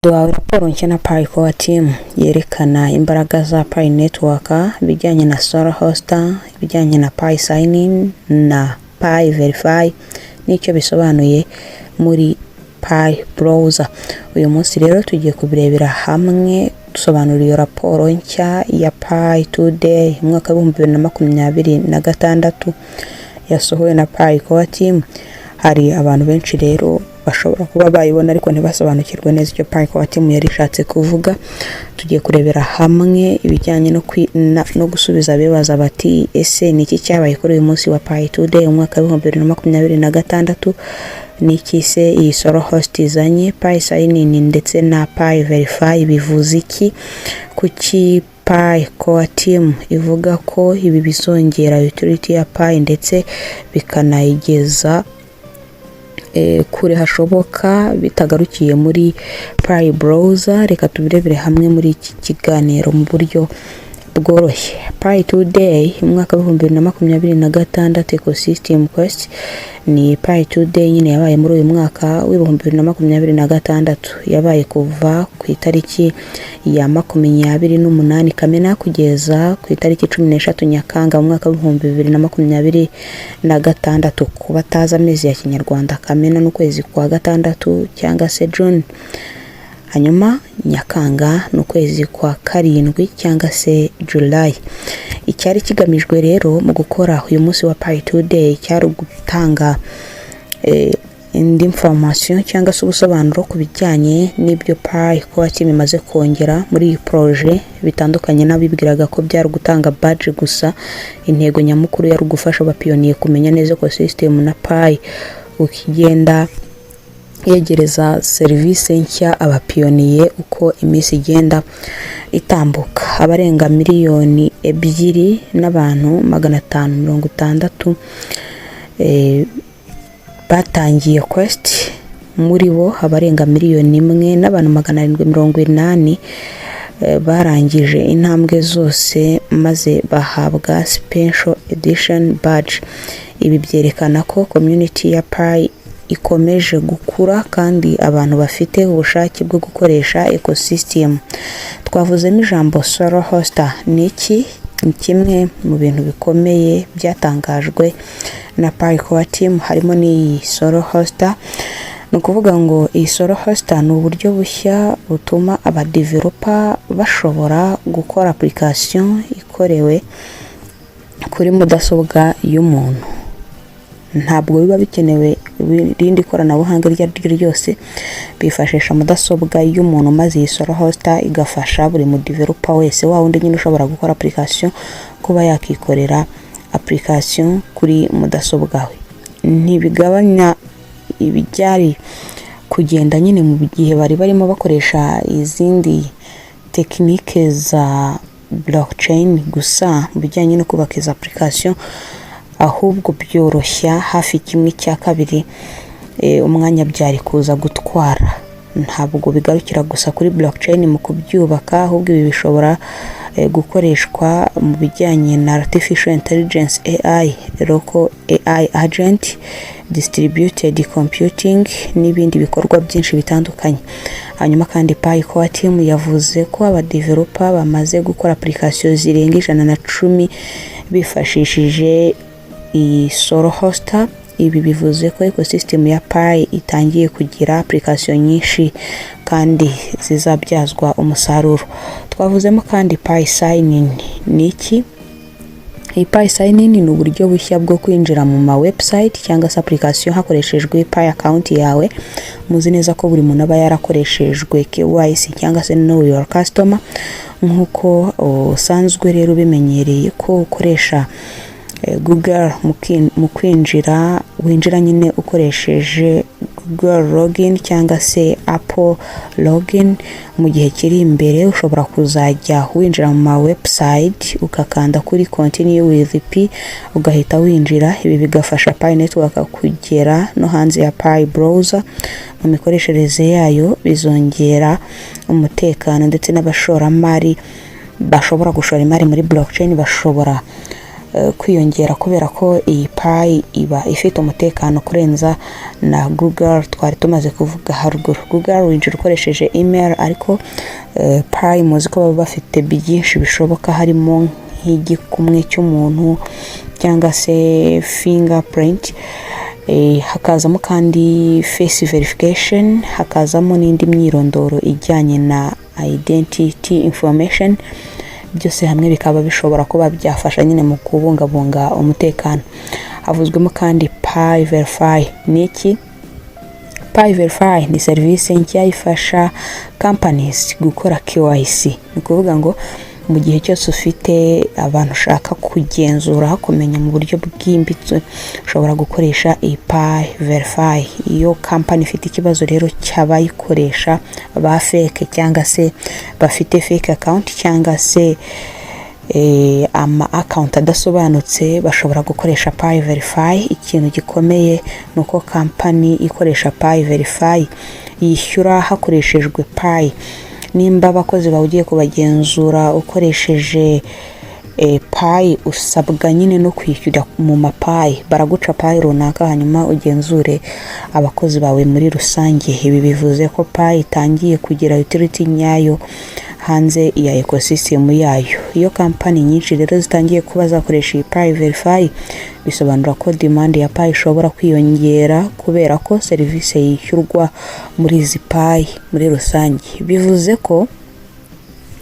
Duhawe raporo nshya na Pi Core Team yerekana imbaraga za Pi Network, ibijyanye na Solar Hoster, ibijyanye na Pi Sign-in na Pi Verify n'icyo bisobanuye muri Pi Browser. Uyu munsi rero tugiye kubirebera hamwe dusobanura iyo raporo nshya ya Pi Today mwaka wa 2026 yasohowe na Pi Core Team. Hari abantu benshi rero bashobora kuba bayibona ariko ntibasobanukirwe neza icyo Pi Core Team yari ishatse kuvuga. Tugiye kurebera hamwe ibijyanye no gusubiza bibaza bati ese niki cyabaye kuri uyu munsi wa Pi Today umwaka wa 2026, niki se iyi Solar Host izanye, Pi Sign-in ndetse na Pi Verify bivuze iki, kuki Pi Core Team ivuga ko ibi bizongera utility ya Pi ndetse bikanayigeza kure hashoboka bitagarukiye muri Pi Browser. Reka tubirebere hamwe muri iki kiganiro mu buryo bworoshye. Pi Today umwaka wa 2026 Ecosystem Quest ni Pi Today nyine yabaye muri uyu mwaka wa 2026, yabaye kuva ku itariki ya 28 Kamena kugeza ku itariki 13 Nyakanga mu mwaka wa 2026. Kuba taza amezi ya Kinyarwanda, Kamena n'ukwezi kwa gatandatu cyangwa se June, hanyuma Nyakanga n'ukwezi kwa karindwi cyangwa se July. Icyari kigamijwe rero mu gukora uyu munsi wa Pi Today cyari gutanga indi information cyangwa se ubusobanuro ku bijyanye n'ibyo Pi Core Team imaze kongera muri iyi projet bitandukanye n'abibwiraga ko byari gutanga badge gusa. Intego nyamukuru yari gufasha abapiyoniye kumenya neza ecosystem na Pi ukigenda yegereza service nshya abapiyoniye uko iminsi igenda itambuka. Abarenga miliyoni 2 n'abantu 560 batangiye quest, muri bo abarenga miliyoni 1 n'abantu 780 barangije intambwe zose maze bahabwa special edition badge. Ibi byerekana ko community ya Pi ikomeje gukura kandi abantu bafite ubushake bwo gukoresha ecosystem. Twavuzemo ijambo Solar Hoster. Niki ni kimwe mu bintu bikomeye byatangajwe na Pi Core Team, harimo ni Solar Hoster. No kuvuga ngo iyi Solar Hoster ni uburyo bushya butuma aba developer bashobora gukora application ikorewe kuri mudasobwa y'umuntu. Ntabwo biba bikenewe irindi koranabuhanga iryo ari ryo ryose, bifashisha mudasobwa y'umuntu maze iyi Solar Hoster igafasha buri mu developer wese wa wundi nyine ushobora gukora application kuba yakikorera application kuri mudasobwa we. Ntibigabanya ibijyari kugenda nyine mu gihe bari barimo bakoresha izindi technique za blockchain gusa mu bijyanye no kubaka izo application, ahubwo byoroshya hafi 1/2 umwanya byari kuza gutwara. Ntabwo bigarukira gusa kuri blockchain mu kubyubaka, ahubwo ibi bishobora gukoreshwa mu bijyanye na artificial intelligence AI, local AI agent, distributed computing n'ibindi bikorwa byinshi bitandukanye. Hanyuma kandi Pi Core Team yavuze ko aba developer bamaze gukora application zirenga 110 bifashishije iyi Solar Hoster. Ibi bivuze ko ecosystem ya Pi itangiye kugira application nyinshi kandi zizabyazwa umusaruro. Twavuzemo kandi Pi Sign-in. Niki? Iyi Pi Sign-in ni uburyo bushya bwo kwinjira mu ma website cyangwa se application hakoreshejwe Pi account yawe. Muzi neza ko buri muntu aba yarakoreshejwe KYC cyangwa se know your customer, nkuko usanzwe rero bimenyereye ko ukoresha Google mu kwinjira, winjira nyine ukoresheje Google login cyangwa se Apple login. Mu gihe kiri imbere ushobora kuzajya winjira mu ma website ukakanda kuri continue with Pi ugahita winjira. Ibi bigafasha Pi Network kugera no hanze ya Pi Browser. Mu mikoreshereze yayo bizongera umutekano ndetse n'abashoramari bashobora gushora imari muri blockchain bashobora kwiyongera kubera ko iyi Pi iba ifite umutekano kurenza na Google twari tumaze kuvuga haruguru. Google winjira ukoresheje email, ariko Pi muzi ko baba bafite byinshi bishoboka, harimo nk'igikumwe cy'umuntu cyangwa se fingerprint, hakazamo kandi face verification, hakazamo n'indi myirondoro ijyanye na identity information. Byose hamwe bikaba bishobora kuba byafasha nyine mu kubungabunga umutekano. Havuzwemo kandi Pi Verify. Niki Pi Verify ni service nshya ifasha companies gukora KYC. Ni kuvuga ngo mu gihe cyose ufite abantu ushaka kugenzura kumenya mu buryo bwimbitse, ushobora gukoresha iyi Pi Verify. Iyo company ifite ikibazo rero cy'abayikoresha ba fake cyangwa se bafite fake account cyangwa se ama account adasobanutse, bashobora gukoresha Pi Verify. Ikintu gikomeye nuko company ikoresha Pi Verify yishyura hakoreshejwe Pi. Nimba abakozi bawugiye kubagenzura ukoresheje Pi, usabwa nyine no kwishyura mu mapayi. Baraguca Pi runaka hanyuma ugenzure abakozi bawe muri rusange. Ibi bivuze ko Pi itangiye kugira utility nyayo hanze ya ecosystem yayo. Iyo company nyinshi rero zitangiye kuba zakoresha iyi Pi Verify, bisobanura ko demand ya Pi ishobora kwiyongera kubera ko service yishyurwa muri izi Pi muri rusange. Bivuze ko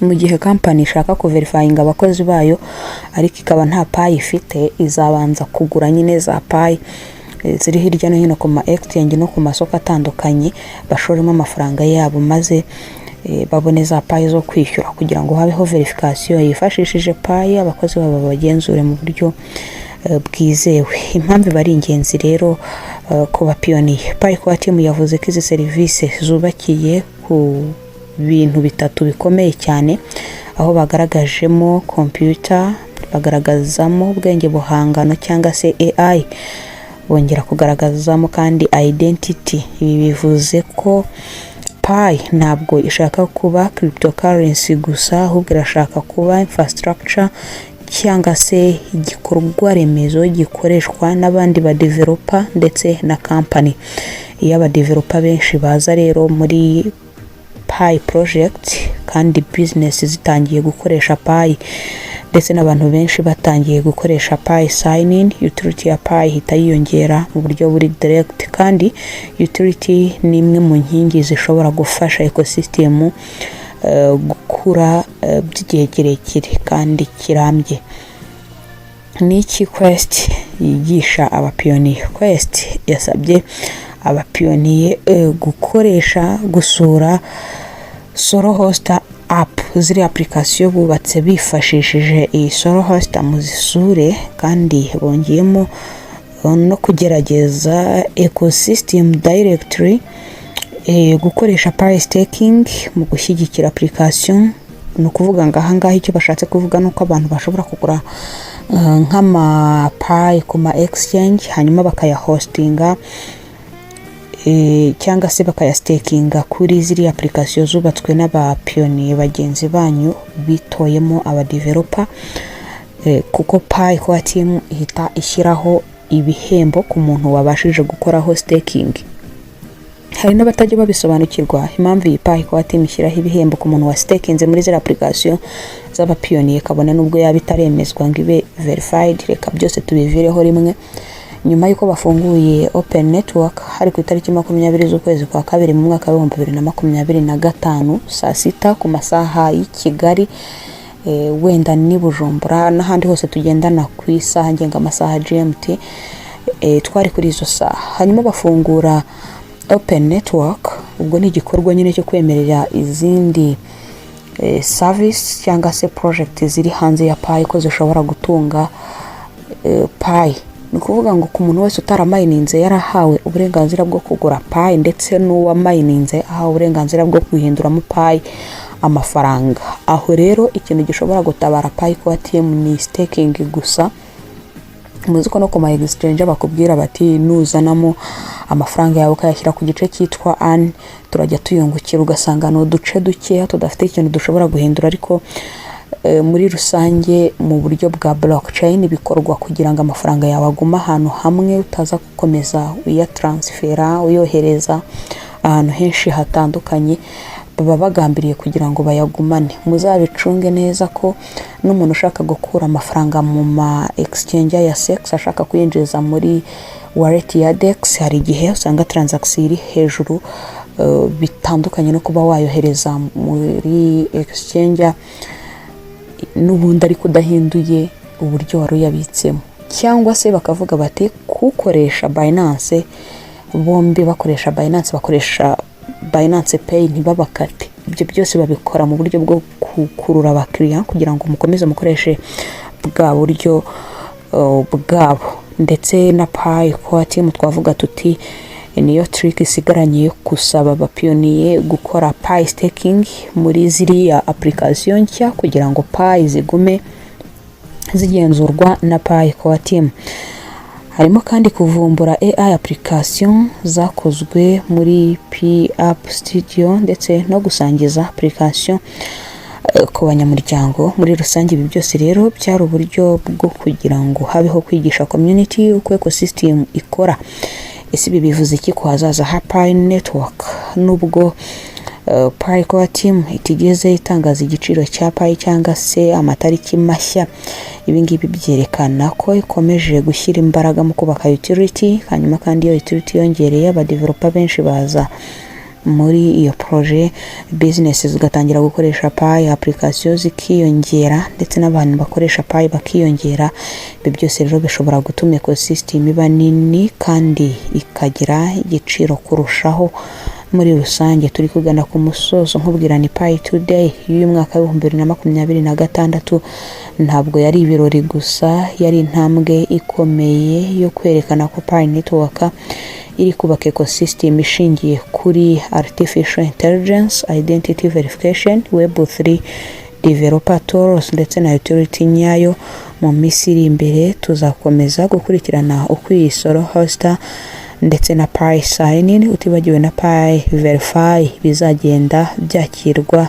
mu gihe company ishaka kuverifyinga abakozi bayo ariko ikaba nta Pi ifite, izabanza kugura nyine za Pi ziri hirya no hino ku ma exchange no ku masoko atandukanye, bashoremo amafaranga yabo maze babone za Pi zo kwishyura kugira ngo habeho verification yifashishije Pi, abakozi babo bagenzure mu buryo bwizewe. Impamvu bari ingenzi rero ku bapiyoniye. Pi Core Team yavuze ko izi service zubakiye ku bintu bitatu bikomeye cyane, aho bagaragajemo computer, bagaragazamo ubwenge buhangano cyangwa se AI, bongera kugaragazamo kandi identity. Ibi bivuze ko Pi ntabwo ishaka kuba cryptocurrency gusa, ahubwo irashaka kuba infrastructure cyangwa se igikorwa remezo gikoreshwa n'abandi ba developer ndetse na company. Iyo aba developer benshi baza rero muri Pi project kandi business zitangiye gukoresha Pi ndetse n'abantu benshi batangiye gukoresha Pi sign-in, utility ya Pi hita yiyongera mu buryo buri direct. Kandi utility ni imwe mu nkingi zishobora gufasha ecosystem gukura by'igihe kirekire kandi kirambye. Niki Quest yigisha abapiyoniye? Quest yasabye abapiyoniye gukoresha gusura Solo Hoster app, ziri application bubatse bifashishije iyi Solo Hoster muzisure, kandi bongeyemo no kugerageza ecosystem directory, gukoresha Pi staking mu gushyigikira application. Ni ukuvuga ngo ahangaha icyo bashatse kuvuga nuko abantu bashobora kugura nk'ama Pi ku ma exchange hanyuma bakayahostinga cyangwa se bakayastakinga kuri ziri application zubatswe n'abapiyoniye bagenzi banyu bitoyemo aba developer, kuko Pi Core Team ihita ishyiraho ibihembo ku muntu wabashije gukoraho staking. Hari n'abatajya babisobanukirwa impamvu iyi Pi Core Team ishyiraho ibihembo ku muntu wa stakinze muri ziri application z'abapiyoniye, kabone nubwo yaba itaremezwa ngo ibe verified. Reka byose tubivireho rimwe. Nyuma yuko bafunguye Open Network hari ku itariki 20 z'ukwezi kwa kabiri mu mwaka wa 2025 saa 6 ku masaha y'i Kigali, wenda ni Bujumbura n'ahandi hose tugendana ku isaha ngenga amasaha GMT, twari kuri izo saha. Hanyuma bafungura Open Network, ubwo ni igikorwa nyine cyo kwemerera izindi service cyangwa se project ziri hanze ya Pi ko zishobora gutunga Pi. Ni kuvuga ngo ku muntu wese utaramayininze yarahawe uburenganzira bwo kugura Pi, ndetse n'uwa mayininze ahawe uburenganzira bwo guhinduramo Pi amafaranga. Aho rero ikintu gishobora gutabara Pi Core Team ni staking gusa. Muzi ko no ku ma exchange bakubwira bati nuzanamo amafaranga yawe ukayashyira ku gice cyitwa an, turajya tuyungukira, ugasanga no duce duke tudafite ikintu dushobora guhindura, ariko muri rusange mu buryo bwa blockchain bikorwa kugira ngo amafaranga yawe aguma ahantu hamwe, utaza gukomeza uyatransfera uyohereza ahantu henshi hatandukanye. Baba bagambiriye kugira ngo bayagumane. Muzabicunge neza ko n'umuntu ushaka gukura amafaranga mu ma exchange ya sex ashaka kuyinjiza muri wallet ya Dex, hari igihe usanga transaction iri hejuru bitandukanye no kuba wayohereza muri exchange n'ubundi ariko udahinduye uburyo wari uyabitsemo, cyangwa se bakavuga bati kukoresha Binance, bombi bakoresha Binance, bakoresha Binance Pay ntibabakate. Ibyo byose babikora mu buryo bwo kukurura abakiriya kugira ngo mukomeze mukoreshe bwa buryo bwabo. Ndetse na Pi Core Team twavuga tuti niyo trick isigaranye kusaba abapiyoniye gukora Pi staking muri ziriya application nshya kugira ngo Pi zigume zigenzurwa na Pi Core Team. Harimo kandi kuvumbura AI application zakozwe muri Pi App Studio ndetse no gusangiza application ku banyamuryango muri rusange. Ibi byose rero byari uburyo bwo kugira ngo habeho kwigisha community uko ecosystem ikora. Ese ibi bivuze iki ku hazaza ha Pi Network? Nubwo Pi Core Team itigeze itangaza igiciro cya Pi cyangwa se amatariki mashya, ibi ngibi byerekana ko ikomeje gushyira imbaraga mu kubaka utility. Hanyuma kandi iyo utility yongereye, aba developer benshi baza muri iyo projet, business zigatangira gukoresha Pi, application zikiyongera ndetse n'abantu bakoresha Pi bakiyongera. Ibi byose rero bishobora gutuma ecosystem iba nini kandi ikagira igiciro kurushaho. Muri rusange turi kugana ku musozo, nkubwira ni Pi Today y'uyu mwaka wa 2026 ntabwo yari ibirori gusa, yari intambwe ikomeye yo kwerekana ko Pi Network iri kubaka ecosystem ishingiye kuri artificial intelligence, identity verification, web3 developer tools ndetse na utility nyayo. Mu minsi iri imbere tuzakomeza gukurikirana uko iyi solo hoster ndetse na Pi sign-in utibagiwe na Pi verify bizagenda byakirwa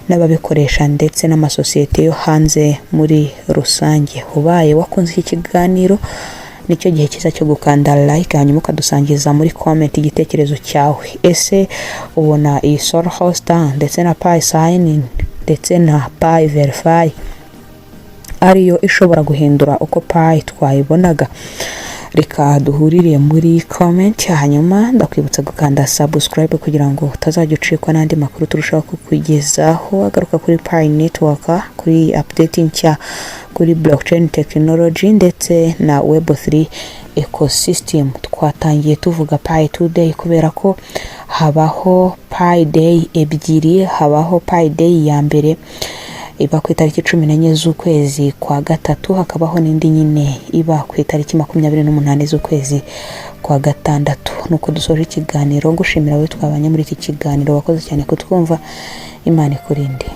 n'ababikoresha ndetse n'amasosiyete yo hanze muri rusange. Ubaye wakunze iki kiganiro, nicyo gihe cyiza cyo gukanda like hanyuma ukadusangiza muri comment igitekerezo cyawe. Ese ubona iyi solo hoster ndetse na Pi sign-in ndetse na Pi verify ariyo ishobora guhindura uko Pi twayibonaga? Reka duhurire muri comment, hanyuma ndakwibutsa gukanda subscribe kugira ngo utazajya ucikwa n'andi makuru turushaho kukugezaho agaruka kuri Pi Network, kuri updating nshya kuri blockchain technology ndetse na web3 ecosystem. Twatangiye tuvuga Pi Today kubera ko habaho Pi Day ebyiri. Habaho Pi Day ya mbere iba ku itariki 14 z'ukwezi kwa gatatu, hakabaho n'indi nyine iba ku itariki 28 z'ukwezi kwa gatandatu. Nuko dusoje ikiganiro, ngushimira wowe twabanye muri iki kiganiro, wakoze cyane kutwumva. Imana ikurinde.